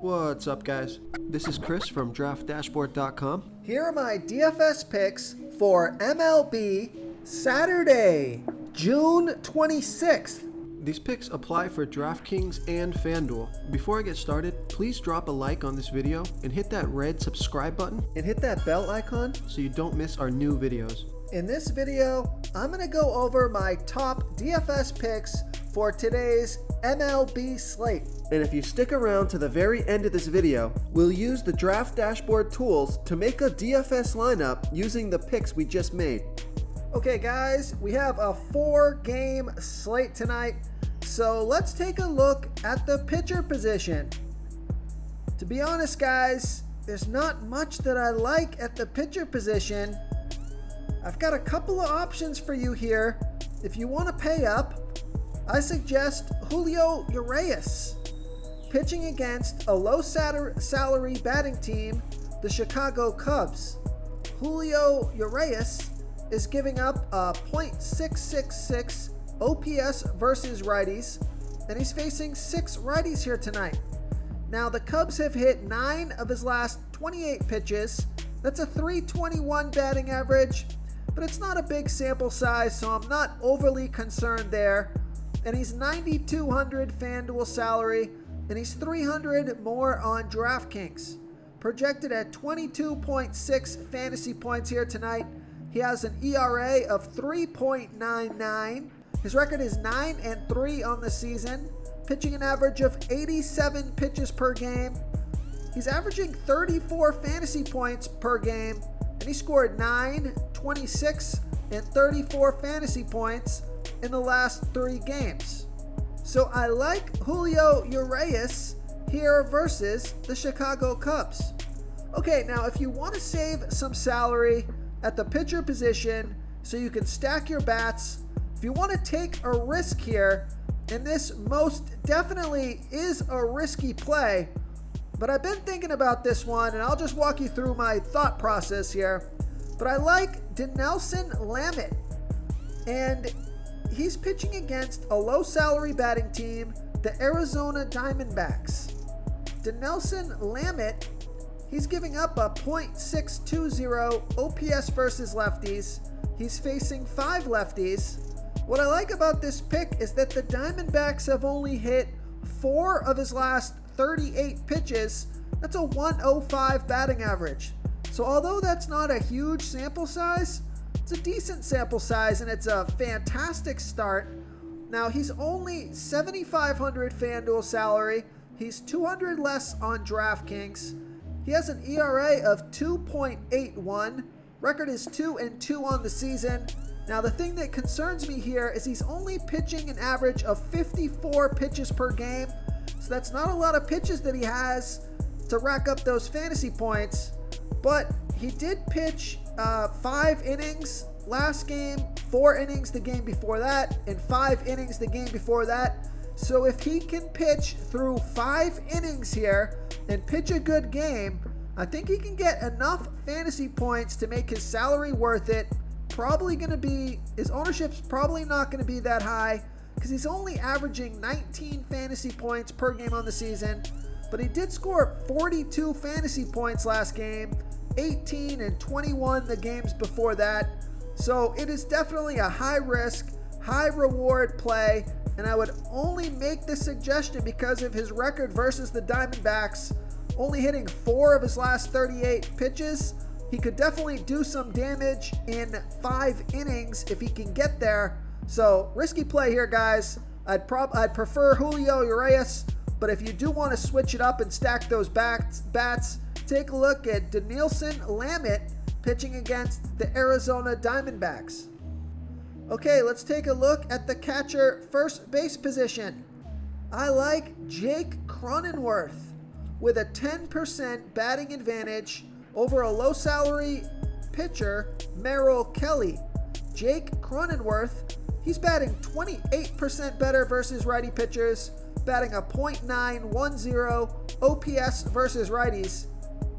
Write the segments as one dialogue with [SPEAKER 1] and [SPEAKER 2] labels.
[SPEAKER 1] What's up, guys? This is Chris from DraftDashboard.com.
[SPEAKER 2] Here are my DFS picks for MLB Saturday, June 26th.
[SPEAKER 1] These picks apply for DraftKings and FanDuel. Before I get started, please drop a like on this video and hit that red subscribe button
[SPEAKER 2] And hit that bell icon.
[SPEAKER 1] so you don't miss our new videos.
[SPEAKER 2] In this video, I'm going to go over my top DFS picks for today's MLB slate. And if you stick around to the very end of this video, we'll use the Draft Dashboard tools to make a DFS lineup using the picks we just made. Okay guys, we have a 4-game slate tonight, so let's take a look at the pitcher position. To be honest guys, there's not much that I like at the pitcher position. I've got a couple of options for you here. If you want to pay up, I suggest Julio Urias, pitching against a low salary batting team, the Chicago Cubs. Julio Urias is giving up a .666 OPS versus righties, and he's facing 6 righties here tonight. Now, the Cubs have hit 9 of his last 28 pitches. That's a .321 batting average, but it's not a big sample size, so I'm not overly concerned there. And he's 9,200 FanDuel salary, and he's 300 more on DraftKings. Projected at 22.6 fantasy points here tonight. He has an ERA of 3.99. His record is 9-3 on the season, pitching an average of 87 pitches per game. He's averaging 34 fantasy points per game, and he scored 9, 26, and 34 fantasy points in the last 3 games. So I like Julio Urias here versus the Chicago Cubs. Okay, now if you want to save some salary at the pitcher position so you can stack your bats, if you want to take a risk here, and this most definitely is a risky play, but I've been thinking about this one and I'll just walk you through my thought process here. But I like Dinelson Lamet, and he's pitching against a low salary batting team, the Arizona Diamondbacks. Dinelson Lamet, he's giving up a .620 OPS versus lefties. He's facing 5 lefties. What I like about this pick is that the Diamondbacks have only hit 4 of his last 38 pitches. That's a .105 batting average. So although that's not a huge sample size, it's a decent sample size and it's a fantastic start. Now he's only 7,500 FanDuel salary. He's 200 less on DraftKings. He has an ERA of 2.81. Record is 2-2 on the season. Now the thing that concerns me here is he's only pitching an average of 54 pitches per game. So that's not a lot of pitches that he has to rack up those fantasy points. But he did pitch 5 innings last game, 4 innings the game before that, and 5 innings the game before that. So if he can pitch through 5 innings here and pitch a good game, I think he can get enough fantasy points to make his salary worth it. His ownership's probably not going to be that high because he's only averaging 19 fantasy points per game on the season. But he did score 42 fantasy points last game, 18 and 21 the games before that. So it is definitely a high risk, high reward play, and I would only make this suggestion because of his record versus the Diamondbacks, only hitting 4 of his last 38 pitches. He could definitely do some damage in 5 innings if he can get there. So risky play here, guys. I'd prefer Julio Urias, but if you do want to switch it up and stack those bats, take a look at Dinelson Lamet pitching against the Arizona Diamondbacks. Okay, let's take a look at the catcher first base position. I like Jake Cronenworth with a 10% batting advantage over a low salary pitcher, Merrill Kelly. Jake Cronenworth, he's batting 28% better versus righty pitchers, batting a .910 OPS versus righties.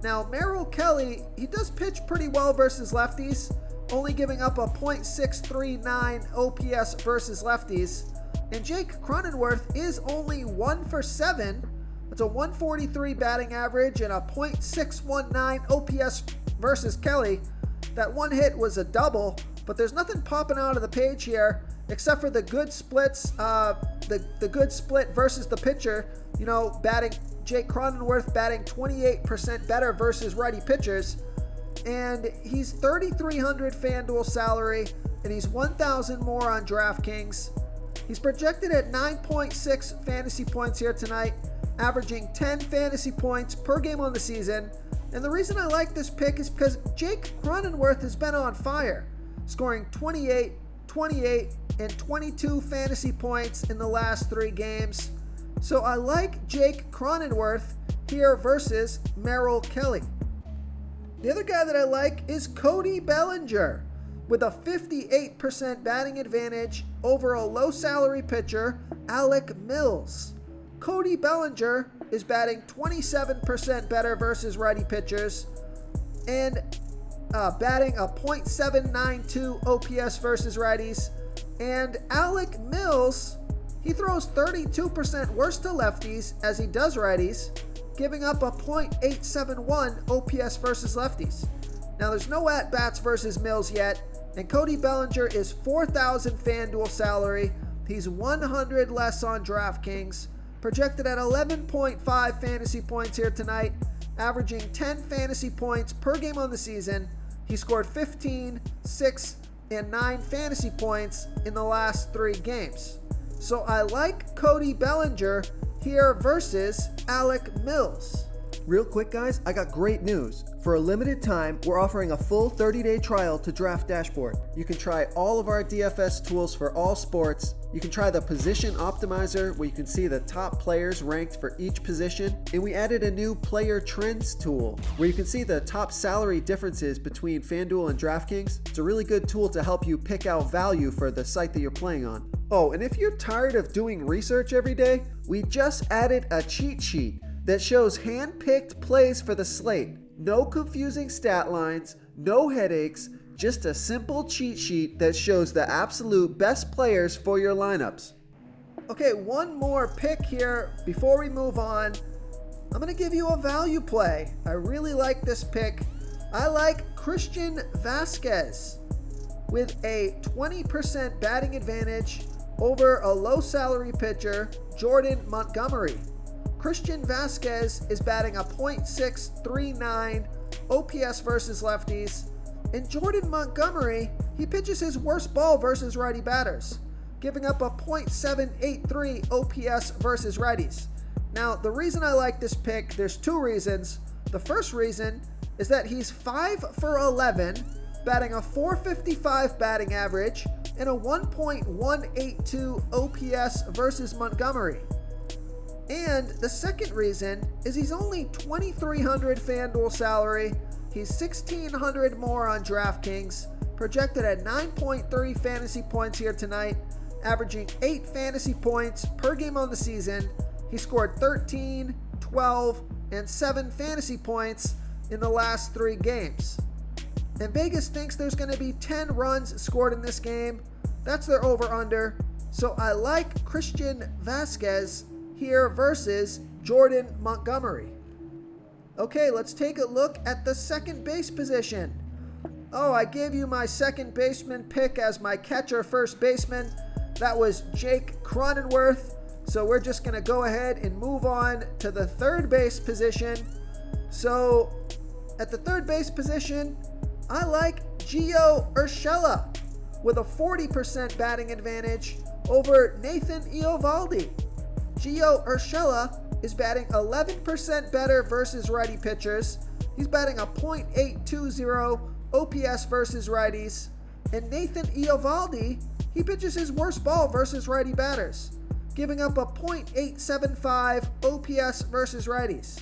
[SPEAKER 2] Now, Merrill Kelly, he does pitch pretty well versus lefties, only giving up a .639 OPS versus lefties. And Jake Cronenworth is only 1 for 7 It's a 143 batting average and a .619 OPS versus Kelly. That one hit was a double, but there's nothing popping out of the page here except for the good splits, the good split versus the pitcher. You know, Jake Cronenworth batting 28% better versus righty pitchers. And he's $3,300 FanDuel salary, and he's $1,000 more on DraftKings. He's projected at 9.6 fantasy points here tonight, averaging 10 fantasy points per game on the season. And the reason I like this pick is because Jake Cronenworth has been on fire, scoring 28, 28, and 22 fantasy points in the last 3 games. So I like Jake Cronenworth here versus Merrill Kelly. The other guy that I like is Cody Bellinger with a 58% batting advantage over a low salary pitcher, Alec Mills. Cody Bellinger is batting 27% better versus righty pitchers and batting a .792 OPS versus righties. And Alec Mills, he throws 32% worse to lefties as he does righties, giving up a .871 OPS versus lefties. Now there's no at-bats versus Mills yet, and Cody Bellinger is $4,000 FanDuel salary. He's 100 less on DraftKings, projected at 11.5 fantasy points here tonight, averaging 10 fantasy points per game on the season. He scored 15, 6, and 9 fantasy points in the last 3 games. So I like Cody Bellinger here versus Alec Mills.
[SPEAKER 1] Real quick, guys, I got great news. For a limited time, we're offering a full 30-day trial to Draft Dashboard. You can try all of our DFS tools for all sports. You can try the Position Optimizer, where you can see the top players ranked for each position. And we added a new Player Trends tool, where you can see the top salary differences between FanDuel and DraftKings. It's a really good tool to help you pick out value for the site that you're playing on. Oh, and if you're tired of doing research every day, we just added a cheat sheet that shows hand-picked plays for the slate. No confusing stat lines, no headaches, just a simple cheat sheet that shows the absolute best players for your lineups.
[SPEAKER 2] Okay, one more pick here before we move on. I'm going to give you a value play. I really like this pick. I like Christian Vasquez with a 20% batting advantage over a low salary pitcher, Jordan Montgomery. Christian Vasquez is batting a .639 OPS versus lefties, and Jordan Montgomery, he pitches his worst ball versus righty batters, giving up a .783 OPS versus righties. Now, the reason I like this pick, there's 2 reasons. The first reason is that he's 5 for 11, batting a .455 batting average and a 1.182 OPS versus Montgomery. And the second reason is he's only $2,300 FanDuel salary. He's $1,600 more on DraftKings, projected at 9.3 fantasy points here tonight, averaging 8 fantasy points per game on the season. He scored 13, 12, and 7 fantasy points in the last 3 games. And Vegas thinks there's going to be 10 runs scored in this game. That's their over-under. So I like Christian Vasquez here versus Jordan Montgomery. Okay, let's take a look at the second base position. Oh, I gave you my second baseman pick as my catcher first baseman. That was Jake Cronenworth. So we're just going to go ahead and move on to the third base position. So at the third base position, I like Gio Urshela with a 40% batting advantage over Nathan Eovaldi. Gio Urshela is batting 11% better versus righty pitchers. He's batting a .820 OPS versus righties. And Nathan Eovaldi, he pitches his worst ball versus righty batters, giving up a .875 OPS versus righties.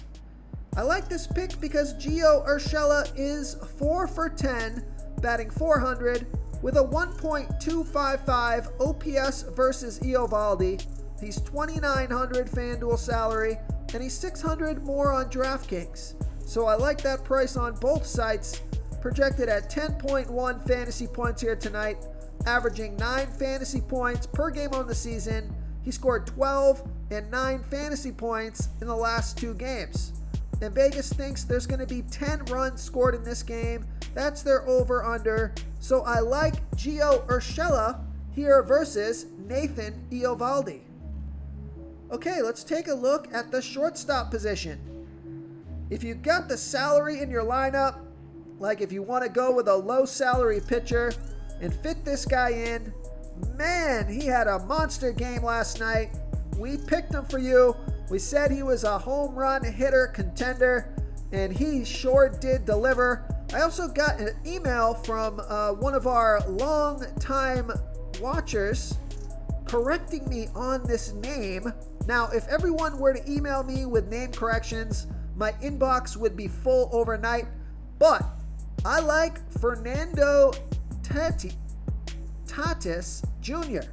[SPEAKER 2] I like this pick because Gio Urshela is 4 for 10, batting .400 with a 1.255 OPS versus Eovaldi. He's $2,900 FanDuel salary, and he's $600 more on DraftKings. So I like that price on both sites, projected at 10.1 fantasy points here tonight, averaging 9 fantasy points per game on the season. He scored 12 and 9 fantasy points in the last 2 games. And Vegas thinks there's going to be 10 runs scored in this game. That's their over-under. So I like Gio Urshela here versus Nathan Eovaldi. Okay, let's take a look at the shortstop position. If you got the salary in your lineup, like if you want to go with a low salary pitcher and fit this guy in, man, he had a monster game last night. We picked him for you. We said he was a home run hitter contender, and he sure did deliver. I also got an email from one of our long-time watchers correcting me on this name. Now, if everyone were to email me with name corrections, my inbox would be full overnight, but I like Fernando Tatis Jr.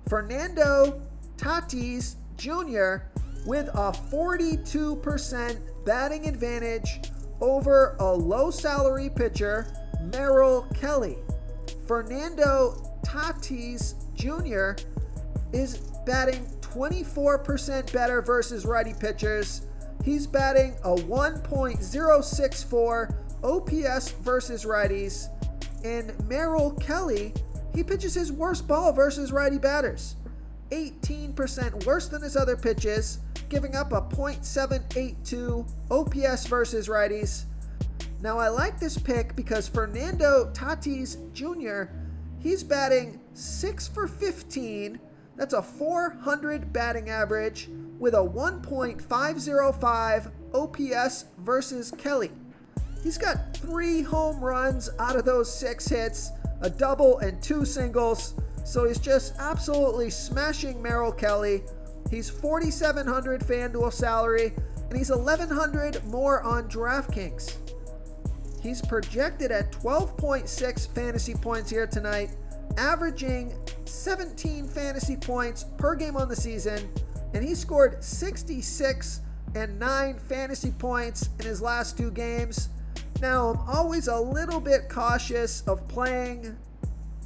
[SPEAKER 2] Fernando Tatis Jr. with a 42% batting advantage over a low salary pitcher, Merrill Kelly. Fernando Tatis Jr. is batting 24% better versus righty pitchers. He's batting a 1.064 OPS versus righties. And Merrill Kelly, he pitches his worst ball versus righty batters. 18% worse than his other pitches, giving up a .782 OPS versus righties. Now I like this pick because Fernando Tatis Jr., he's batting 6 for 15. That's a .400 batting average with a 1.505 OPS versus Kelly. He's got 3 home runs out of those 6 hits, a double and 2 singles. So he's just absolutely smashing Merrill Kelly. He's 4,700 FanDuel salary, and he's 1,100 more on DraftKings. He's projected at 12.6 fantasy points here tonight, averaging 17 fantasy points per game on the season, and he scored 66 and 9 fantasy points in his last 2 games. Now, I'm always a little bit cautious of playing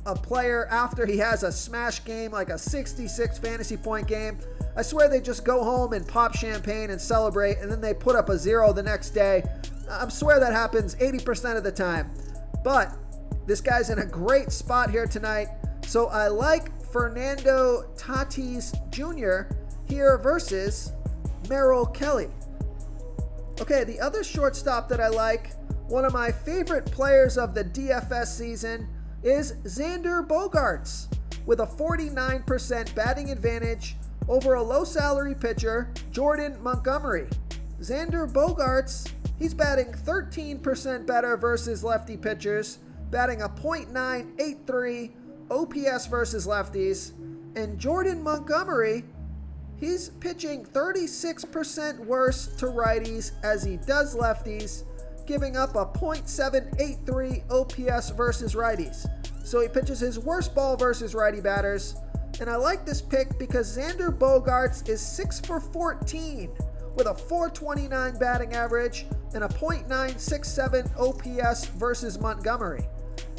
[SPEAKER 2] a player after he has a smash game like a 66 fantasy point game. I swear they just go home and pop champagne and celebrate, and then they put up a 0 the next day. I swear that happens 80% of the time. But this guy's in a great spot here tonight, so I like Fernando Tatis Jr. here versus Merrill Kelly. Okay, the other shortstop that I like, one of my favorite players of the DFS season, is Xander Bogaerts with a 49% batting advantage over a low salary pitcher, Jordan Montgomery. Xander Bogaerts, he's batting 13% better versus lefty pitchers, batting a .983 OPS versus lefties. And Jordan Montgomery, he's pitching 36% worse to righties as he does lefties, giving up a .783 OPS versus righties. So he pitches his worst ball versus righty batters. And I like this pick because Xander Bogaerts is 6 for 14 with a .429 batting average and a .967 OPS versus Montgomery.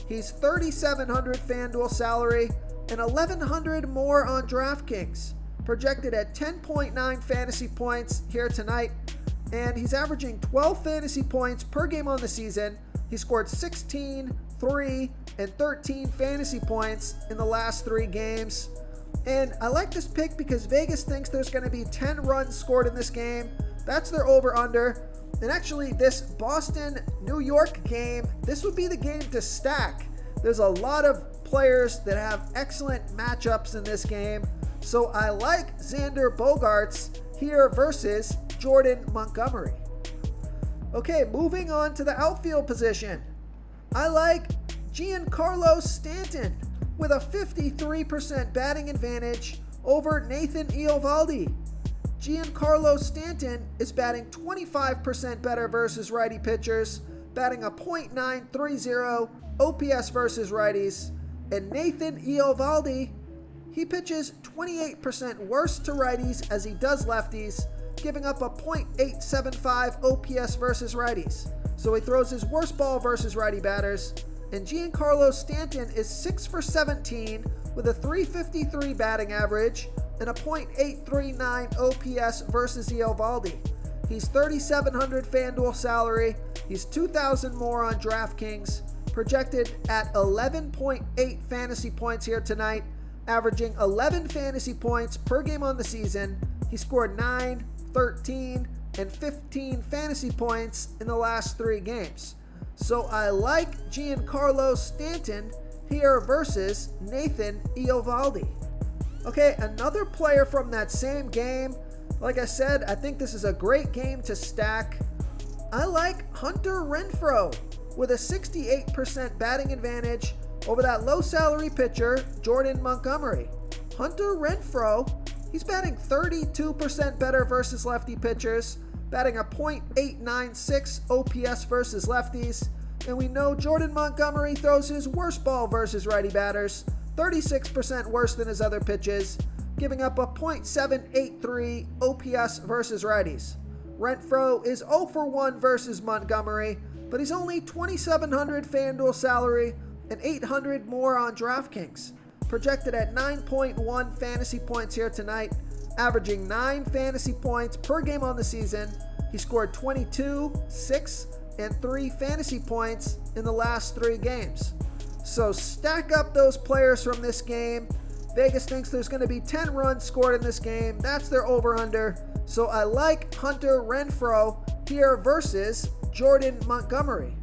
[SPEAKER 2] He's 3,700 FanDuel salary and 1,100 more on DraftKings, projected at 10.9 fantasy points here tonight. And he's averaging 12 fantasy points per game on the season. He scored 16, 3, and 13 fantasy points in the last 3 games. And I like this pick because Vegas thinks there's going to be 10 runs scored in this game. That's their over-under. And actually, this Boston-New York game, this would be the game to stack. There's a lot of players that have excellent matchups in this game. So I like Xander Bogaerts here versus Jordan Montgomery. Okay, moving on to the outfield position. I like Giancarlo Stanton with a 53% batting advantage over Nathan Eovaldi. Giancarlo Stanton is batting 25% better versus righty pitchers, batting a .930 OPS versus righties. And Nathan Eovaldi, he pitches 28% worse to righties as he does lefties, giving up a .875 OPS versus righties. So he throws his worst ball versus righty batters. And Giancarlo Stanton is 6 for 17 with a .353 batting average and a .839 OPS versus Eovaldi. He's $3,700 FanDuel salary. He's $2,000 more on DraftKings. Projected at 11.8 fantasy points here tonight, averaging 11 fantasy points per game on the season. He scored 9, 13, and 15 fantasy points in the last 3 games. So I like Giancarlo Stanton here versus Nathan Eovaldi. Okay, another player from that same game. Like I said, I think this is a great game to stack. I like Hunter Renfroe with a 68% batting advantage over that low salary pitcher, Jordan Montgomery. Hunter Renfroe, he's batting 32% better versus lefty pitchers, batting a .896 OPS versus lefties. And we know Jordan Montgomery throws his worst ball versus righty batters, 36% worse than his other pitches, giving up a .783 OPS versus righties. Renfroe is 0 for 1 versus Montgomery, but he's only $2,700 FanDuel salary and $800 more on DraftKings. Projected at 9.1 fantasy points here tonight, averaging 9 fantasy points per game on the season. He scored 22, 6, and 3 fantasy points in the last 3 games. So stack up those players from this game. Vegas thinks there's going to be 10 runs scored in this game. That's their over-under. So I like Hunter Renfroe here versus Jordan Montgomery.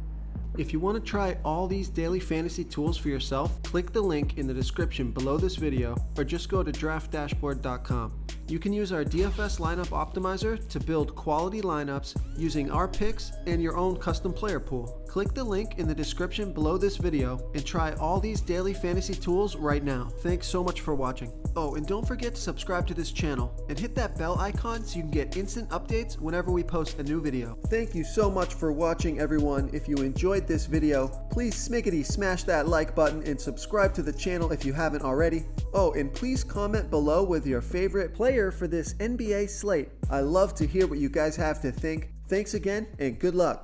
[SPEAKER 1] If you want to try all these daily fantasy tools for yourself, click the link in the description below this video or just go to draftdashboard.com. You can use our DFS lineup optimizer to build quality lineups using our picks and your own custom player pool. Click the link in the description below this video and try all these daily fantasy tools right now. Thanks so much for watching. Oh, and don't forget to subscribe to this channel and hit that bell icon so you can get instant updates whenever we post a new video. Thank you so much for watching, everyone. If you enjoyed this video, please smickety smash that like button and subscribe to the channel if you haven't already. Oh, and please comment below with your favorite player for this NBA slate. I love to hear what you guys have to think. Thanks again and good luck.